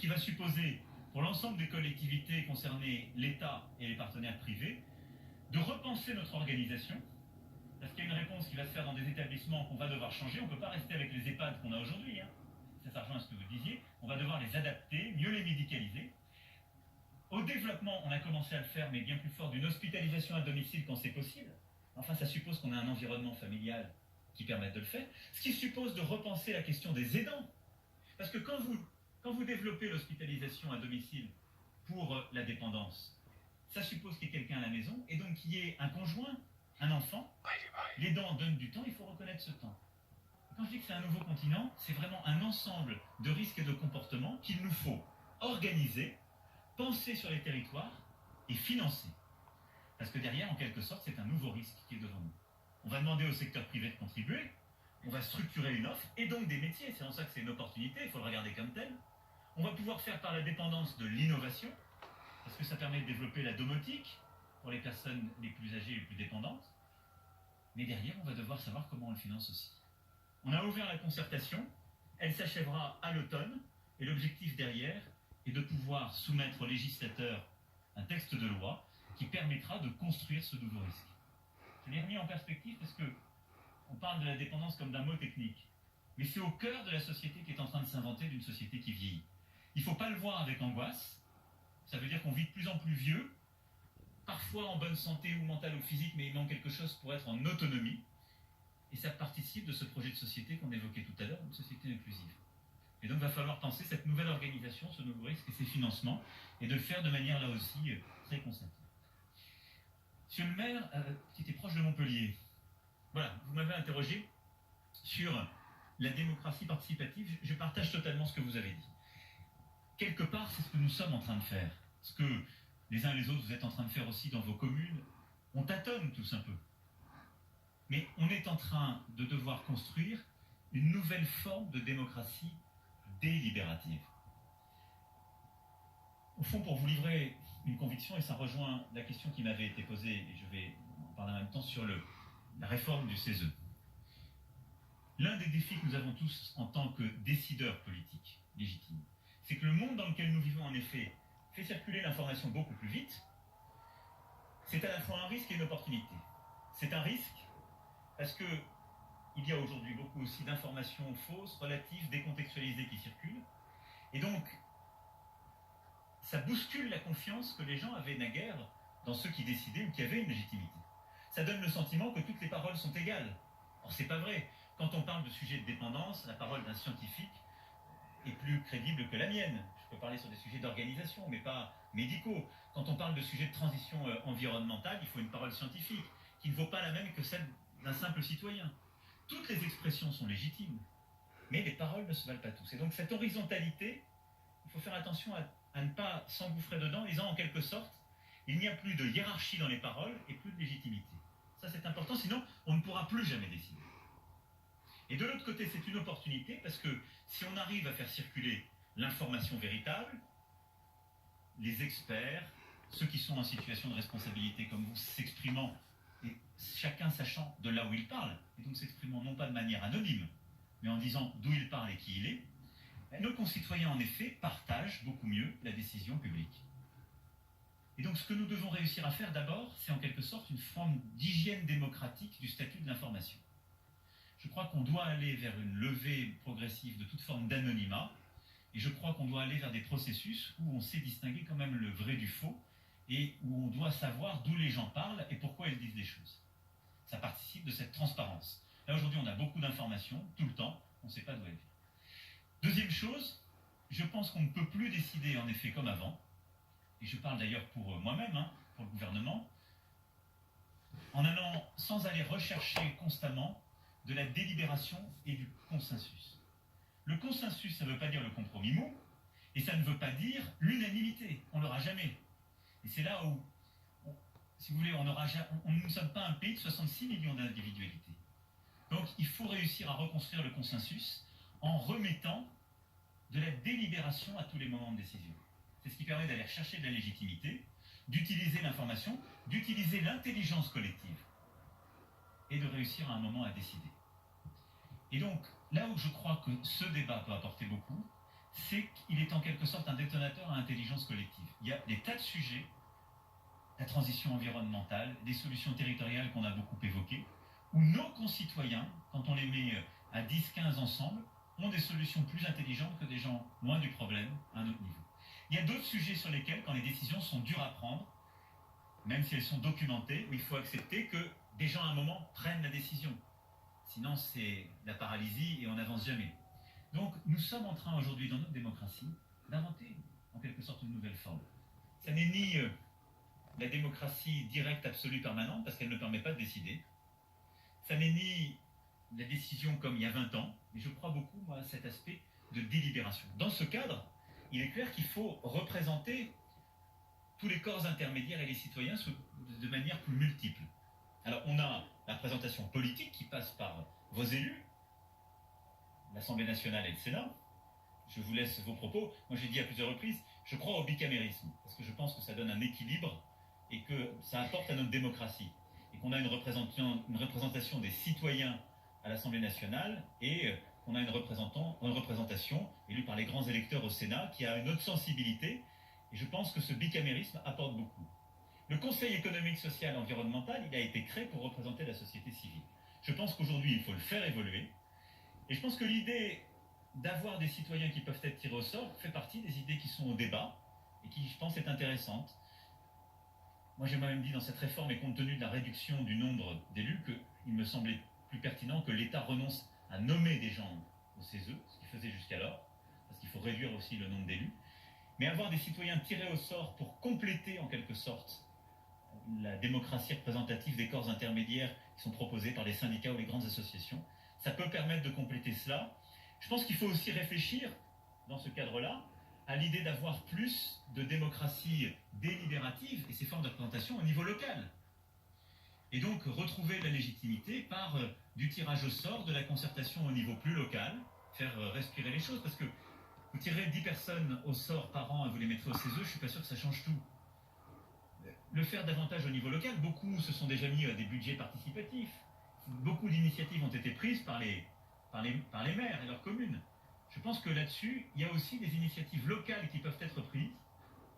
qui va supposer, pour l'ensemble des collectivités concernées, l'État et les partenaires privés, de repenser notre organisation, parce qu'il y a une réponse qui va se faire dans des établissements qu'on va devoir changer. On ne peut pas rester avec les EHPAD qu'on a aujourd'hui, hein. Ça rejoint à ce que vous disiez. On va devoir les adapter, mieux les médicaliser. Au développement, on a commencé à le faire, mais bien plus fort, d'une hospitalisation à domicile quand c'est possible. Enfin, ça suppose qu'on a un environnement familial qui permette de le faire. Ce qui suppose de repenser la question des aidants. Parce que quand vous développez l'hospitalisation à domicile pour la dépendance, ça suppose qu'il y ait quelqu'un à la maison, et donc qu'il y ait un conjoint, un enfant. L'aidant donne du temps, il faut reconnaître ce temps. Quand je dis que c'est un nouveau continent, c'est vraiment un ensemble de risques et de comportements qu'il nous faut organiser, penser sur les territoires et financer. Parce que derrière, en quelque sorte, c'est un nouveau risque qui est devant nous. On va demander au secteur privé de contribuer, on va structurer une offre, et donc des métiers. C'est en ça que c'est une opportunité, il faut le regarder comme tel. On va pouvoir faire par la dépendance de l'innovation, parce que ça permet de développer la domotique pour les personnes les plus âgées et les plus dépendantes. Mais derrière, on va devoir savoir comment on le finance aussi. On a ouvert la concertation, elle s'achèvera à l'automne, et l'objectif derrière est de pouvoir soumettre au législateur un texte de loi qui permettra de construire ce nouveau risque. Je l'ai remis en perspective parce que on parle de la dépendance comme d'un mot technique, mais c'est au cœur de la société qui est en train de s'inventer, d'une société qui vieillit. Il ne faut pas le voir avec angoisse, ça veut dire qu'on vit de plus en plus vieux, parfois en bonne santé ou mentale ou physique, mais il manque quelque chose pour être en autonomie. Et ça participe de ce projet de société qu'on évoquait tout à l'heure, une société inclusive. Et donc il va falloir penser cette nouvelle organisation, ce nouveau risque et ses financements, et de le faire de manière là aussi très concertée. Monsieur le maire, qui était proche de Montpellier, voilà, vous m'avez interrogé sur la démocratie participative. Je partage totalement ce que vous avez dit. Quelque part, c'est ce que nous sommes en train de faire. Ce que les uns et les autres, vous êtes en train de faire aussi dans vos communes. On tâtonne tous un peu. Mais on est en train de devoir construire une nouvelle forme de démocratie délibérative. Au fond, pour vous livrer une conviction, et ça rejoint la question qui m'avait été posée, et je vais en parler en même temps, sur la réforme du CESE. L'un des défis que nous avons tous en tant que décideurs politiques légitimes, c'est que le monde dans lequel nous vivons, en effet, fait circuler l'information beaucoup plus vite. C'est à la fois un risque et une opportunité. C'est un risque parce qu'il y a aujourd'hui beaucoup aussi d'informations fausses, relatives, décontextualisées qui circulent. Et donc, ça bouscule la confiance que les gens avaient naguère dans ceux qui décidaient ou qui avaient une légitimité. Ça donne le sentiment que toutes les paroles sont égales. Or, c'est pas vrai. Quand on parle de sujets de dépendance, la parole d'un scientifique est plus crédible que la mienne. Je peux parler sur des sujets d'organisation, mais pas médicaux. Quand on parle de sujets de transition environnementale, il faut une parole scientifique, qui ne vaut pas la même que celle d'un simple citoyen. Toutes les expressions sont légitimes, mais les paroles ne se valent pas tous. Et donc cette horizontalité, il faut faire attention à ne pas s'engouffrer dedans, en disant en quelque sorte, il n'y a plus de hiérarchie dans les paroles et plus de légitimité. Ça c'est important, sinon on ne pourra plus jamais décider. Et de l'autre côté, c'est une opportunité, parce que si on arrive à faire circuler l'information véritable, les experts, ceux qui sont en situation de responsabilité comme vous, s'exprimant, et chacun sachant de là où il parle, et donc s'exprimant non pas de manière anonyme, mais en disant d'où il parle et qui il est, nos concitoyens, en effet, partagent beaucoup mieux la décision publique. Et donc ce que nous devons réussir à faire d'abord, c'est en quelque sorte une forme d'hygiène démocratique du statut de l'information. Je crois qu'on doit aller vers une levée progressive de toute forme d'anonymat, et je crois qu'on doit aller vers des processus où on sait distinguer quand même le vrai du faux, et où on doit savoir d'où les gens parlent et pourquoi ils disent des choses. Ça participe de cette transparence. Là aujourd'hui on a beaucoup d'informations, tout le temps, on ne sait pas d'où elles viennent. Deuxième chose, je pense qu'on ne peut plus décider en effet comme avant, et je parle d'ailleurs pour moi-même, pour le gouvernement, en allant sans aller rechercher constamment de la délibération et du consensus. Le consensus, ça ne veut pas dire le compromis mou, et ça ne veut pas dire l'unanimité. On ne l'aura jamais. Et c'est là où, si vous voulez, nous ne sommes pas un pays de 66 millions d'individualités. Donc il faut réussir à reconstruire le consensus en remettant de la délibération à tous les moments de décision. C'est ce qui permet d'aller chercher de la légitimité, d'utiliser l'information, d'utiliser l'intelligence collective et de réussir à un moment à décider. Et donc, là où je crois que ce débat peut apporter beaucoup, c'est qu'il est en quelque sorte un détonateur à intelligence collective. Il y a des tas de sujets, la transition environnementale, des solutions territoriales qu'on a beaucoup évoquées, où nos concitoyens, quand on les met à 10-15 ensemble, ont des solutions plus intelligentes que des gens loin du problème à un autre niveau. Il y a d'autres sujets sur lesquels, quand les décisions sont dures à prendre, même si elles sont documentées, où il faut accepter que des gens à un moment prennent la décision. Sinon, c'est la paralysie et on n'avance jamais. Donc, nous sommes en train aujourd'hui, dans notre démocratie, d'inventer en quelque sorte une nouvelle forme. Ça n'est ni la démocratie directe, absolue, permanente, parce qu'elle ne permet pas de décider. Ça n'est ni la décision comme il y a 20 ans, mais je crois beaucoup, moi, à cet aspect de délibération. Dans ce cadre, il est clair qu'il faut représenter tous les corps intermédiaires et les citoyens de manière plus multiple. Alors, on a la représentation politique qui passe par vos élus, l'Assemblée nationale et le Sénat. Je vous laisse vos propos. Moi, j'ai dit à plusieurs reprises, je crois au bicamérisme, parce que je pense que ça donne un équilibre et que ça apporte à notre démocratie. Et qu'on a une représentation des citoyens à l'Assemblée nationale et qu'on a une représentation élue par les grands électeurs au Sénat qui a une autre sensibilité. Et je pense que ce bicamérisme apporte beaucoup. Le Conseil économique, social et environnemental, il a été créé pour représenter la société civile. Je pense qu'aujourd'hui, il faut le faire évoluer. Et je pense que l'idée d'avoir des citoyens qui peuvent être tirés au sort fait partie des idées qui sont au débat et qui, je pense, est intéressante. Moi, j'ai moi-même dit dans cette réforme, et compte tenu de la réduction du nombre d'élus, qu'il me semblait plus pertinent que l'État renonce à nommer des gens au CESE, ce qu'il faisait jusqu'alors, parce qu'il faut réduire aussi le nombre d'élus, mais avoir des citoyens tirés au sort pour compléter en quelque sorte la démocratie représentative des corps intermédiaires qui sont proposés par les syndicats ou les grandes associations, ça peut permettre de compléter cela. Je pense qu'il faut aussi réfléchir, dans ce cadre-là, à l'idée d'avoir plus de démocratie délibérative et ses formes de représentation au niveau local. Et donc retrouver la légitimité par du tirage au sort, de la concertation au niveau plus local, faire respirer les choses, parce que vous tirez 10 personnes au sort par an et vous les mettrez au CESE, je ne suis pas sûr que ça change tout. Le faire davantage au niveau local, beaucoup se sont déjà mis à des budgets participatifs. Beaucoup d'initiatives ont été prises par les maires et leurs communes. Je pense que là-dessus, il y a aussi des initiatives locales qui peuvent être prises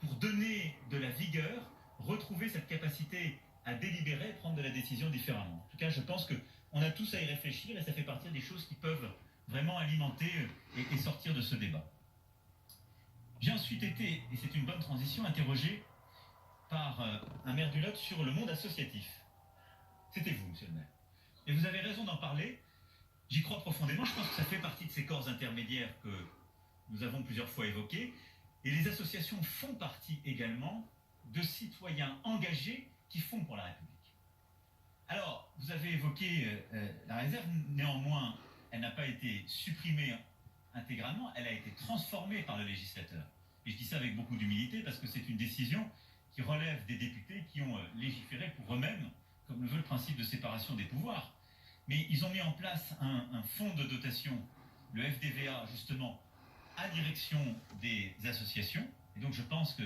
pour donner de la vigueur, retrouver cette capacité à délibérer et prendre de la décision différemment. En tout cas, je pense qu'on a tous à y réfléchir et ça fait partie des choses qui peuvent vraiment alimenter et sortir de ce débat. J'ai ensuite été, et c'est une bonne transition, interrogé par un maire du Lot sur le monde associatif. C'était vous, monsieur le maire. Et vous avez raison d'en parler. J'y crois profondément. Je pense que ça fait partie de ces corps intermédiaires que nous avons plusieurs fois évoqués. Et les associations font partie également de citoyens engagés qui font pour la République. Alors, vous avez évoqué la réserve. Néanmoins, elle n'a pas été supprimée intégralement. Elle a été transformée par le législateur. Et je dis ça avec beaucoup d'humilité parce que c'est une décision qui relève des députés qui ont légiféré pour eux-mêmes, comme le veut le principe de séparation des pouvoirs. Mais ils ont mis en place un fonds de dotation, le FDVA, justement, à direction des associations. Et donc je pense que